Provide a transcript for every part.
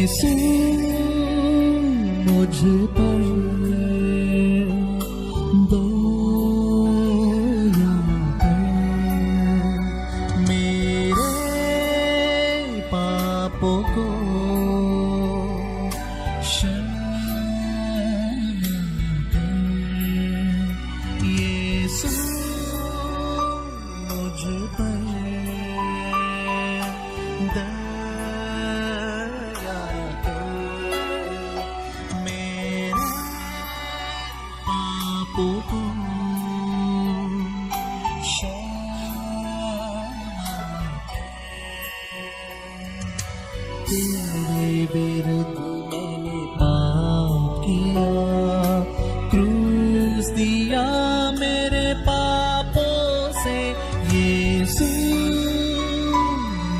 यीशु मुझ पर दया कर, मेरे पापों को क्षमा कर। यीशु मुझ पर दया कर, मेरे पापों को तेरे विरुद्ध मैंने पाप किया, क्रूस दिया मेरे पापों से, यीशु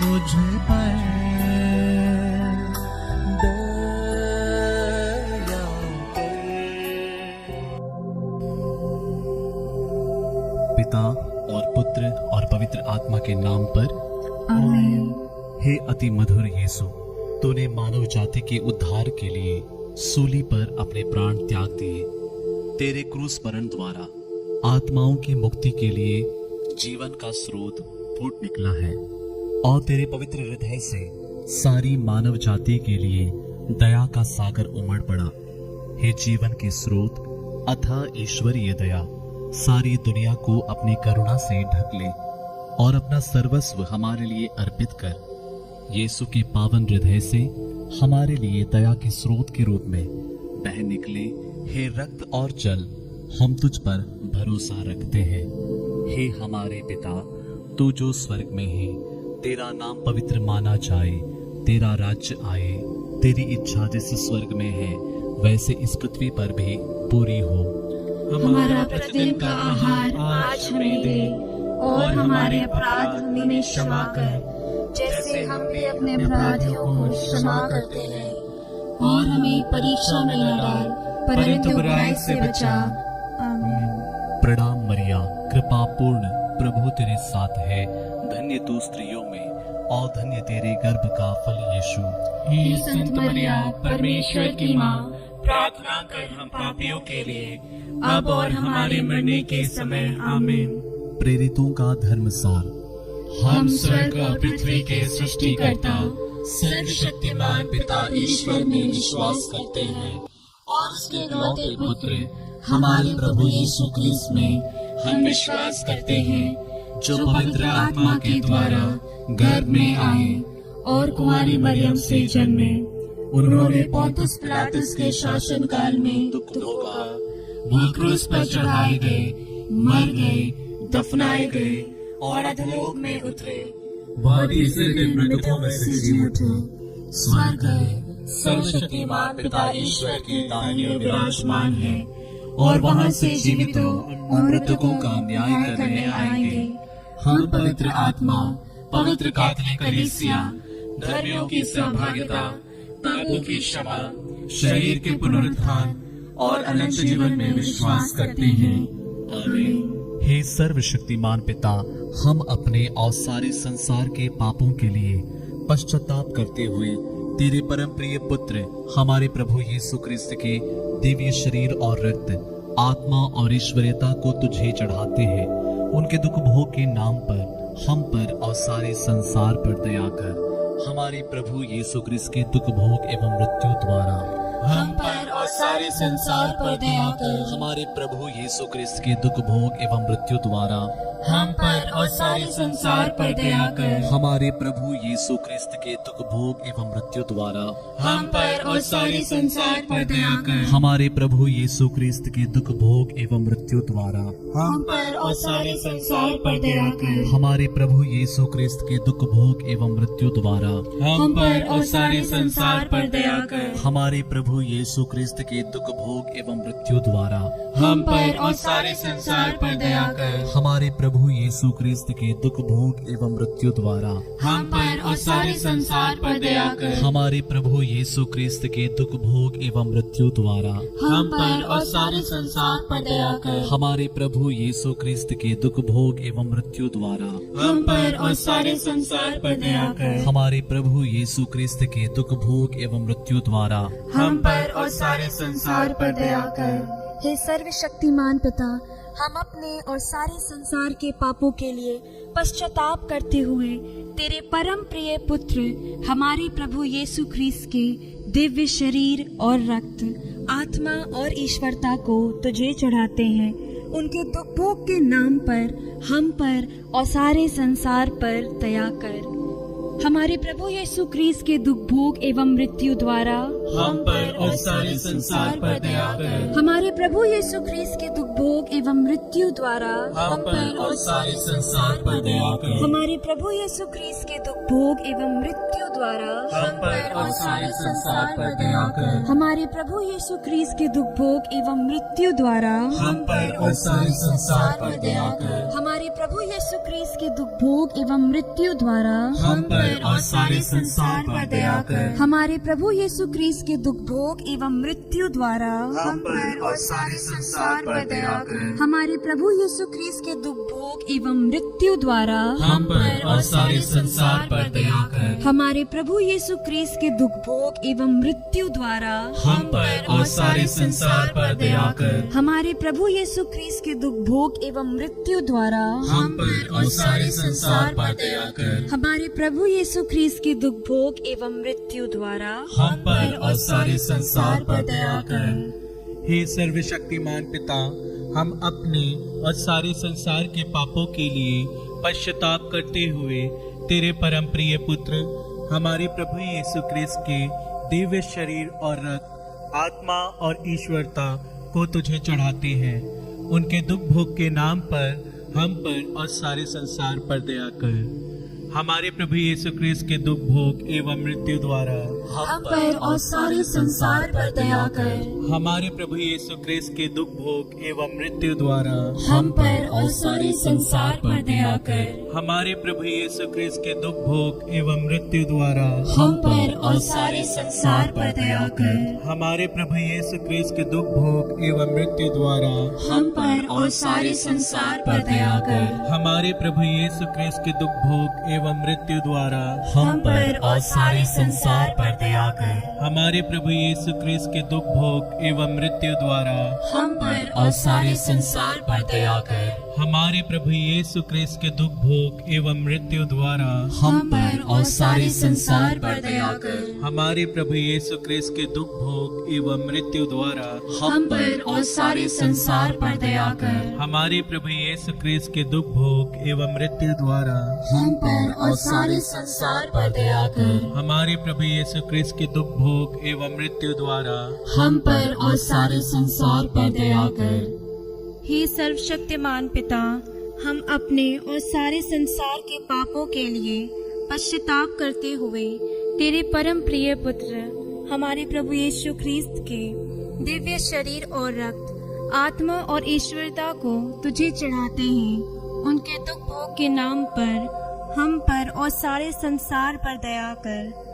मुझ पर दया कर। पिता और पुत्र और पवित्र आत्मा के नाम पर आमीन। हे अति मधुर यीशु, तूने मानव जाति के उद्धार के लिए सूली पर अपने प्राण त्याग दिए। तेरे क्रूस मरण द्वारा आत्माओं की मुक्ति के लिए जीवन का स्रोत फूट निकला है और तेरे पवित्र हृदय से सारी मानव जाति के लिए दया का सागर उमड़ पड़ा। हे जीवन के स्रोत अथाह ईश्वरीय दया, सारी दुनिया को अपनी करुणा से ढक ले और अपना सर्वस्व हमारे लिए अर्पित कर। यीशु के पावन हृदय से हमारे लिए दया के स्रोत के रूप में बह निकले। हे रक्त और जल, हम तुझ पर भरोसा रखते हैं। हे हमारे पिता, तू जो स्वर्ग में है, तेरा नाम पवित्र माना जाए, तेरा राज्य आए, तेरी इच्छा जैसे स्वर्ग में है वैसे इस पृथ्वी पर भी पूरी हो। हमारा प्रतिदिन का आहार आज हमें दे और हमारे अपराध हमें क्षमा कर, जैसे हम भी अपने अपराधियों को क्षमा करते हैं, और हमें परीक्षा में न डाल परंतु बुराई से बचा। आमीन। प्रणाम मरिया, कृपा पूर्ण, प्रभु तेरे साथ है, धन्य तू स्त्रियों में और धन्य तेरे गर्भ का फल यीशु। हे संत मरिया, परमेश्वर की माँ, प्रार्थना कर हम पापियों के लिए अब और हमारे मरने के समय। आमीन। प्रेरितों का धर्मसार। हम स्वर्ग और पृथ्वी के सृष्टिकर्ता सर्वशक्तिमान पिता ईश्वर में विश्वास करते हैं और उसके इकलौते पुत्र हमारे प्रभु यीशु क्रिस्त में हम विश्वास करते हैं, जो पवित्र आत्मा के द्वारा गर्भ में आए और कुंवारी मरियम से जन्मे। उन्होंने पोंतुस पिलातुस के शासन काल में दुख भोगा, वो क्रूस पर चढ़ाए गए, मर गए, दफनाए गए और अधोलोक में उतरे। वह तीसरे दिन मृतकों में से जी उठे, स्वर्ग गए, सर्वशक्तिमान पिता ईश्वर के दाहिने ओर विराजमान है और वहां से जीवितों और मृतकों का न्याय करने आएंगे। हम पवित्र आत्मा, पवित्र कैथोलिक कलीसिया, धर्मियों की सहभागिता, पापों की क्षमा, शरीर के पुनरुत्थान और अनंत जीवन में विश्वास करते हैं। आमीन। हे सर्वशक्तिमान पिता, हम अपने और सारे संसार के पापों के लिए पश्चाताप करते हुए तेरे परम प्रिय पुत्र हमारे प्रभु यीशु क्रिस्त के दिव्य शरीर और रक्त, आत्मा और ईश्वरीयता को तुझे चढ़ाते हैं। उनके दुख भोग के नाम पर हम पर और सारे संसार पर दया कर। हमारे प्रभु यीशु क्रिस्त के दुख भोग एवं मृत्यु द्वारा हम पर और सारे संसार पर दया कर। हमारे प्रभु यीशु क्रिस्त के दुख भोग एवं मृत्यु द्वारा हम पर और सारे संसार पर दया कर। हमारे प्रभु यीशु क्रिस्त के दुख भोग एवं मृत्यु द्वारा हम पर और सारे संसार पर दया कर। हमारे प्रभु यीशु क्रिस्त के दुख भोग एवं मृत्यु द्वारा हम पर और सारे संसार पर दया कर। हमारे प्रभु यीशु क्रिस्त के दुख भोग एवं मृत्यु द्वारा हम पर और सारे संसार पर दया कर। हमारे प्रभु यीशु क्रिस्त के दुख भोग एवं मृत्यु द्वारा हम पर और सारे संसार पर दया कर। हमारे प्रभु यीशु क्रिस्त के दुख भोग एवं मृत्यु द्वारा हम पर और सारे संसार पर दया कर। हमारे प्रभु यीशु क्रिस्त के दुख भोग एवं मृत्यु द्वारा हम पर और सारे संसार पर दया कर। हमारे प्रभु यीशु क्रिस्त के दुख भोग एवं मृत्यु द्वारा हम पर और सारे संसार पर दया कर। हमारे प्रभु यीशु क्रिस्त के दुख भोग एवं मृत्यु द्वारा हम पर और सारे संसार पर दया कर। हे सर्वशक्तिमान पिता, हम अपने और सारे संसार के पापों के लिए पश्चाताप करते हुए तेरे परम प्रिय पुत्र हमारे प्रभु यीशु ख्रीस्त के दिव्य शरीर और रक्त, आत्मा और ईश्वरता को तुझे चढ़ाते हैं। उनके दुख भोग के नाम पर हम पर और सारे संसार पर दया कर। हमारे प्रभु यीशु ख्रीस्त के दुख भोग एवं मृत्यु द्वारा हम पर और सारे संसार पर दया कर। हमारे प्रभु यीशु ख्रीस्त के दुख भोग एवं मृत्यु द्वारा हम पर और सारे संसार पर दया कर। हमारे प्रभु यीशु ख्रीस्त के दुख भोग एवं मृत्यु द्वारा हम पर और सारे संसार पर दया कर। हमारे प्रभु यीशु ख्रीस्त के दुख भोग एवं मृत्यु द्वारा हम पर और सारे संसार पर दया कर। हमारे प्रभु यीशु ख्रीस्त के दुख भोग एवं मृत्यु द्वारा हम पर और सारे संसार पर दया कर। हमारे प्रभु यीशु ख्रीस्त के दुख भोग एवं मृत्यु द्वारा हम पर और सारे संसार पर दया कर। हमारे प्रभु यीशु ख्रीस्त के दुख भोग एवं मृत्यु द्वारा हम पर और सारे संसार पर दया कर। हमारे प्रभु यीशु ख्रीस्त के दुख भोग एवं मृत्यु द्वारा हम पर और सारे संसार पर दया कर। हमारे प्रभु यीशु ख्रीस्त के दुख भोग एवं मृत्यु द्वारा हम पर और सारे संसार पर दया कर। हमारे प्रभु यीशु ख्रीस्त के दुख भोग एवं मृत्यु द्वारा हम पर और सारे संसार पर दया कर। हे सर्वशक्तिमान पिता, हम अपने और सारे संसार के पापों के लिए पश्चाताप करते हुए तेरे परम प्रिय पुत्र हमारे प्रभु यीशु क्रिस्त के दिव्य शरीर और रक्त, आत्मा और ईश्वरता को तुझे चढ़ाते हैं। उनके दुख भोग के नाम पर हम पर और सारे संसार पर दया कर। हमारे प्रभु यीशु क्रिस्त के दुख भोग एवं मृत्यु द्वारा हम पर और सारे संसार पर दया कर। हमारे प्रभु यीशु क्रिस्त के दुख भोग एवं मृत्यु द्वारा हम पर और सारे संसार पर दया कर। हमारे प्रभु यीशु क्रिस्त के दुख भोग एवं मृत्यु द्वारा हम पर और सारे संसार पर दया कर। हमारे प्रभु यीशु क्रिस्त के दुख भोग एवं मृत्यु द्वारा हम पर और सारे संसार पर दया कर। हमारे प्रभु यीशु क्रिस्त के दुख भोग एवं मृत्यु द्वारा हम पर और सारे संसार पर दया कर। हमारे प्रभु यीशु क्रिस्त के दुख भोग एवं मृत्यु द्वारा हम पर और सारे संसार पर दया कर। हमारे प्रभु यीशु क्रिस्त के दुख भोग एवं मृत्यु द्वारा हम पर और सारे संसार पर दया कर। हमारे प्रभु यीशु क्रिस्त के दुख भोग एवं मृत्यु द्वारा हम पर और सारे संसार पर दया कर। हमारे प्रभु यीशु क्रिस्त के दुख भोग एवं मृत्यु द्वारा हम पर और सारे संसार पर दया कर। हमारे प्रभु यीशु क्रिस्त के दुख भोग एवं मृत्यु द्वारा हम पर और सारे संसार पर दया कर। हे सर्वशक्तिमान पिता, हम अपने और सारे संसार के पापों के लिए पश्चाताप करते हुए तेरे परम प्रिय पुत्र हमारे प्रभु यीशु ख्रीस्त के दिव्य शरीर और रक्त, आत्मा और ईश्वरता को तुझे चढ़ाते हैं। उनके दुख भोग के नाम पर हम पर और सारे संसार पर दया कर।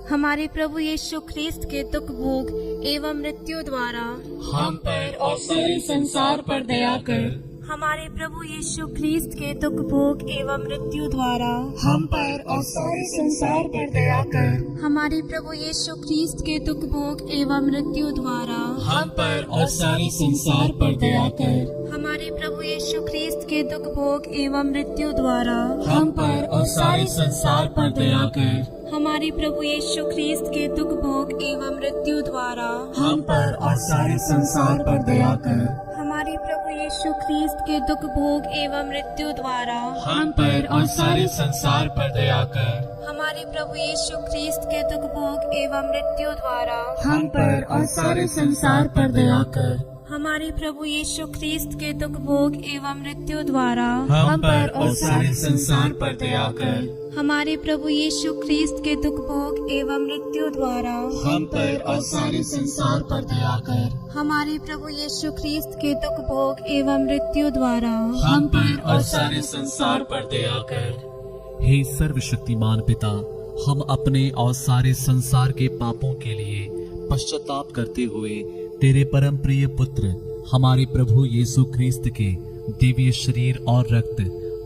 हमारे प्रभु यीशु ख्रीस्त के दुख भोग एवं मृत्यु द्वारा हम पर और सारे संसार पर दया कर। हमारे प्रभु यीशु ख्रीस्त के दुख भोग एवं मृत्यु द्वारा हम पर और सारे संसार पर दया कर। हमारे प्रभु यीशु ख्रीस्त के दुख भोग एवं मृत्यु द्वारा हम पर और सारे संसार पर दया कर। हमारे प्रभु यीशु ख्रीस्त के दुख भोग एवं मृत्यु द्वारा हम पर और सारे संसार पर दया कर। हमारे प्रभु यीशु ख्रीस्त के दुख भोग एवं मृत्यु द्वारा हम पर और सारे संसार पर दया कर। हमारे प्रभु यीशु ख्रीस्त के दुख भोग एवं मृत्यु द्वारा हम पर और सारे संसार पर दया कर। हमारे प्रभु यीशु ख्रीस्त के दुख भोग एवं मृत्यु द्वारा हम पर और सारे संसार पर दया कर। हमारे प्रभु यीशु ख्रीस्त के दुख भोग एवं मृत्यु द्वारा हम पर और सारे संसार पर दया कर। हमारे प्रभु यीशु ख्रीस्त के दुख भोग एवं मृत्यु द्वारा हम पर और सारे संसार पर दया कर। हमारे प्रभु यीशु ख्रीस्त के दुख भोग एवं मृत्यु द्वारा हम पर और सारे संसार पर दया कर। हे सर्वशक्तिमान पिता, हम अपने और सारे संसार के पापों के लिए पश्चाताप करते हुए तेरे परम प्रिय पुत्र हमारे प्रभु यीशु ख्रीस्त के दिव्य शरीर और रक्त,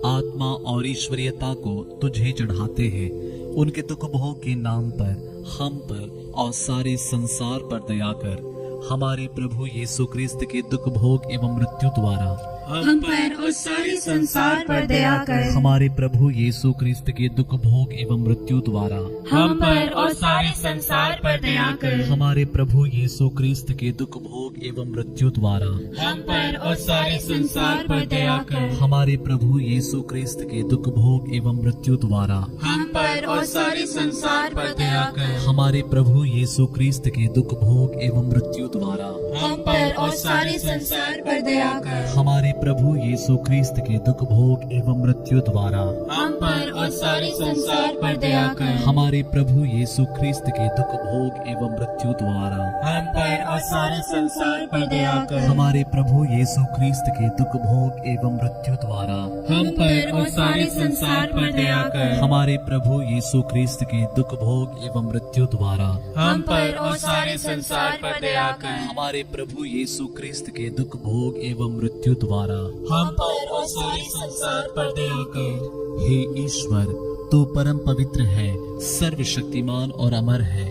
आत्मा और ईश्वरीयता को तुझे चढ़ाते हैं। उनके दुख भोग के नाम पर हम पर और सारे संसार पर दया कर। हमारे प्रभु यीशु ख्रीस्त के दुख भोग एवं मृत्यु द्वारा हम पर और सारे संसार पर दया कर। हमारे प्रभु यीशु ख्रीस्त के दुख भोग एवं मृत्यु द्वारा हम पर और सारे संसार पर दया कर। हमारे प्रभु यीशु ख्रीस्त के दुख भोग एवं मृत्यु द्वारा हम पर और सारे संसार पर दया कर। हमारे प्रभु यीशु ख्रीस्त के दुख भोग एवं मृत्यु द्वारा हम पर और सारे संसार पर दया कर। हमारे प्रभु यीशु ख्रीस्त के दुख भोग एवं मृत्यु द्वारा हम पर और सारे संसार पर दया कर। हमारे प्रभु यीशु ख्रीस्त के दुख भोग एवं मृत्यु द्वारा हम पर और सारे संसार पर दया कर। हमारे प्रभु यीशु ख्रीस्त के दुख भोग एवं मृत्यु द्वारा हम पर और सारे संसार पर दया कर। हमारे प्रभु यीशु ख्रीस्त के दुख भोग एवं मृत्यु द्वारा हम पर और सारे संसार पर दया कर। हमारे प्रभु यीशु ख्रीस्त के दुख भोग एवं मृत्यु द्वारा हम पर और सारे संसार पर दया कर। हमारे प्रभु यीशु ख्रीस्त के दुख भोग एवं मृत्यु द्वारा हम पर और सारे संसार पर दया कर। हे ईश्वर, तू परम पवित्र है, सर्वशक्तिमान और अमर है।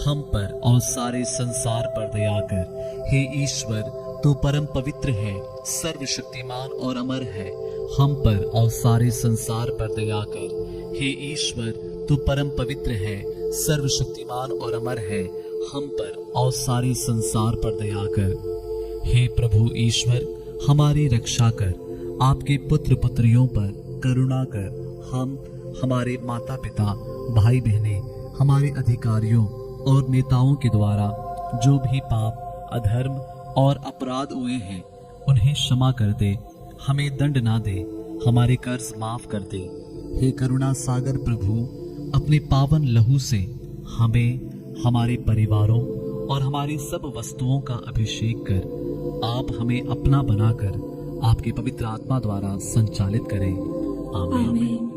हम पर और सारे संसार पर दया कर। हे ईश्वर, तू परम पवित्र है, सर्वशक्तिमान और अमर है। हम पर और सारे संसार पर दया कर। हे ईश्वर, तू परम पवित्र है, सर्वशक्तिमान और अमर है। हम पर और सारे संसार पर दया कर। हे प्रभु ईश्वर, हमारी रक्षा कर। आपके पुत्र पुत्रियों पर करुणा कर। हम, हमारे माता पिता, भाई बहनें, हमारे अधिकारियों और नेताओं के द्वारा जो भी पाप, अधर्म और अपराध हुए हैं उन्हें क्षमा कर दे। हमें दंड ना दे, हमारे कर्ज माफ कर दे। हे करुणा सागर प्रभु, अपने पावन लहू से हमें, हमारे परिवारों और हमारी सब वस्तुओं का अभिषेक कर। आप हमें अपना बनाकर आपके पवित्र आत्मा द्वारा संचालित करें। आमीन। आमीन।